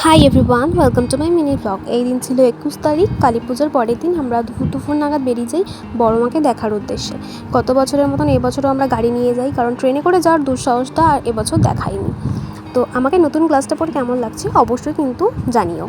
Hi everyone, welcome to my mini blog. এই দিন ছিল 21 তারিখ, কালী পুজোর পরের দিন। আমরা দুপুর নাগাদ বেরিয়ে যাই বড় মাকে দেখার উদ্দেশ্যে। গত বছরের মতন এবছরও আমরা গাড়ি নিয়ে যাই, কারণ ট্রেনে করে যাওয়ার দুঃসাহসটা আর এবছর দেখাইনি। তো আমাকে নতুন ক্লাসটা পড়ে কেমন লাগছে অবশ্যই কিন্তু জানিও।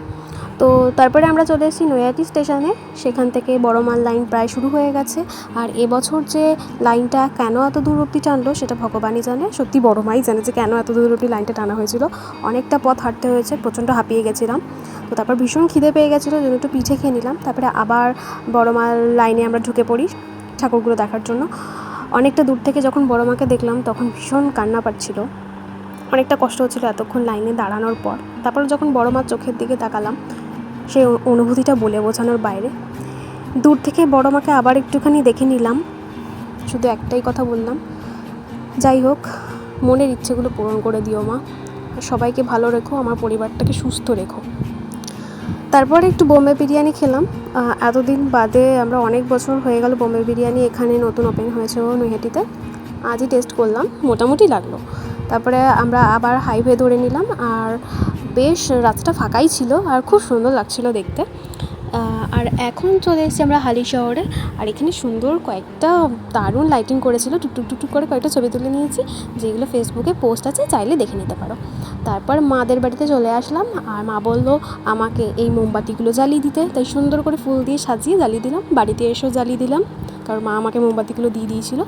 তো তারপরে আমরা চলে এসেছি নৈহাটি স্টেশনে। সেখান থেকে বড় মার লাইন প্রায় শুরু হয়ে গেছে। আর এবছর যে লাইনটা কেন এত দূর অবধি টানলো সেটা ভগবানই জানে, সত্যি বড় মাই জানে যে কেন এত দূর অবধি লাইনটা টানা হয়েছিল। অনেকটা পথ হাঁটতে হয়েছে, প্রচণ্ড হাঁপিয়ে গেছিলাম। তো তারপর ভীষণ খিদে পেয়ে গেছিলো, জন্য একটু পিঠে খেয়ে নিলাম। তারপরে আবার বড় মার লাইনে আমরা ঢুকে পড়ি ঠাকুরগুলো দেখার জন্য। অনেকটা দূর থেকে যখন বড় মাকে দেখলাম তখন ভীষণ কান্না পাচ্ছিল, অনেকটা কষ্ট হচ্ছিলো এতক্ষণ লাইনে দাঁড়ানোর পর। তারপর যখন বড় মার চোখের দিকে তাকালাম, সেই অনুভূতিটা বলে বোঝানোর বাইরে। দূর থেকে বড় মাকে আবার একটুখানি দেখে নিলাম, শুধু একটাই কথা বললাম, যাই হোক মনের ইচ্ছেগুলো পূরণ করে দিও মা, সবাইকে ভালো রেখো, আমার পরিবারটাকে সুস্থ রেখো। তারপরে একটু বোম্বে বিরিয়ানি খেলাম। এতদিন বাদে আমরা অনেক বছর হয়ে গেল বোম্বে বিরিয়ানি এখানে নতুন ওপেন হয়েছে নৈহাটিতে, আজই টেস্ট করলাম, মোটামুটি লাগলো। তারপরে আমরা আবার হাইওয়ে ধরে নিলাম, আর বেশ রাস্তা ফাঁকাই ছিল আর খুব সুন্দর লাগছিল দেখতে। আর এখন চলে এসেছি আমরা হালি শহরে। আর এখানে সুন্দর কয়েকটা দারুণ লাইটিং করেছিল, টুকটুক করে কয়েকটা ছবি তুলে নিয়েছি, যেগুলো ফেসবুকে পোস্ট আছে, চাইলে দেখে নিতে পারো। তারপর মাদের বাড়িতে চলে আসলাম, আর মা বললো আমাকে এই মোমবাতিগুলো জ্বালিয়ে দিতে, তাই সুন্দর করে ফুল দিয়ে সাজিয়ে জ্বালিয়ে দিলাম। বাড়িতে এসেও জ্বালিয়ে দিলাম, কারণ মা আমাকে মোমবাতিগুলো দিয়ে দিয়েছিল।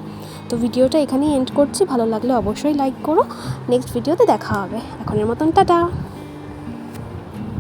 তো ভিডিওটা এখানেই এন্ড করছি, ভালো লাগলে অবশ্যই লাইক করো। নেক্সট ভিডিওতে দেখা হবে, এখনের মতন টাটা।